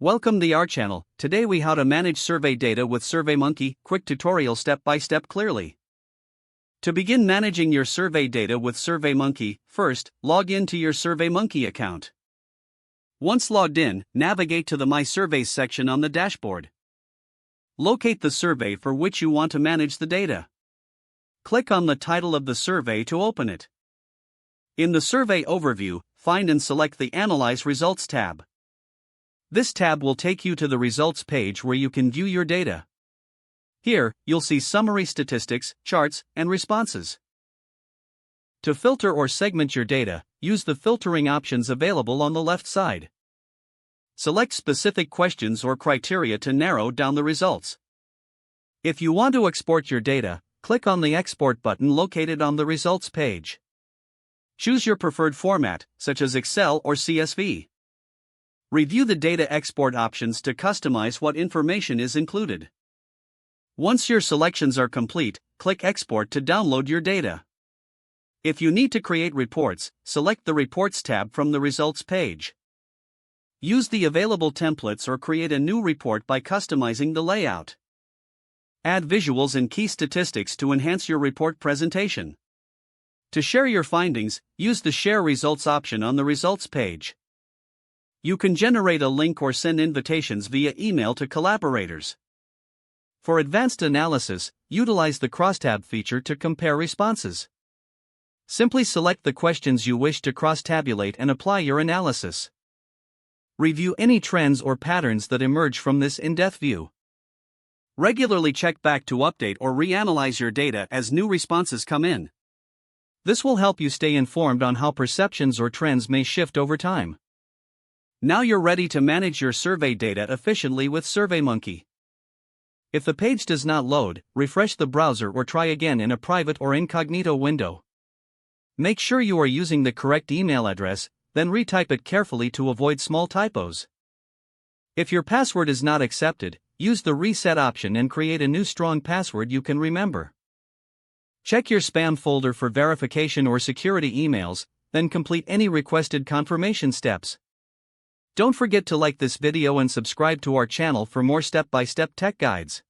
Welcome to our channel. Today we how to manage survey data with SurveyMonkey, quick tutorial step by step clearly. To begin managing your survey data with SurveyMonkey, first, log in to your SurveyMonkey account. Once logged in, navigate to the My Surveys section on the dashboard. Locate the survey for which you want to manage the data. Click on the title of the survey to open it. In the survey overview, find and select the Analyze Results tab. This tab will take you to the results page where you can view your data. Here, you'll see summary statistics, charts, and responses. To filter or segment your data, use the filtering options available on the left side. Select specific questions or criteria to narrow down the results. If you want to export your data, click on the Export button located on the results page. Choose your preferred format, such as Excel or CSV. Review the data export options to customize what information is included. Once your selections are complete, click Export to download your data. If you need to create reports, select the Reports tab from the Results page. Use the available templates or create a new report by customizing the layout. Add visuals and key statistics to enhance your report presentation. To share your findings, use the Share Results option on the Results page. You can generate a link or send invitations via email to collaborators. For advanced analysis, utilize the Crosstab feature to compare responses. Simply select the questions you wish to cross-tabulate and apply your analysis. Review any trends or patterns that emerge from this in-depth view. Regularly check back to update or reanalyze your data as new responses come in. This will help you stay informed on how perceptions or trends may shift over time. Now you're ready to manage your survey data efficiently with SurveyMonkey. If the page does not load, refresh the browser or try again in a private or incognito window. Make sure you are using the correct email address, then retype it carefully to avoid small typos. If your password is not accepted, use the reset option and create a new strong password you can remember. Check your spam folder for verification or security emails, then complete any requested confirmation steps. Don't forget to like this video and subscribe to our channel for more step-by-step tech guides.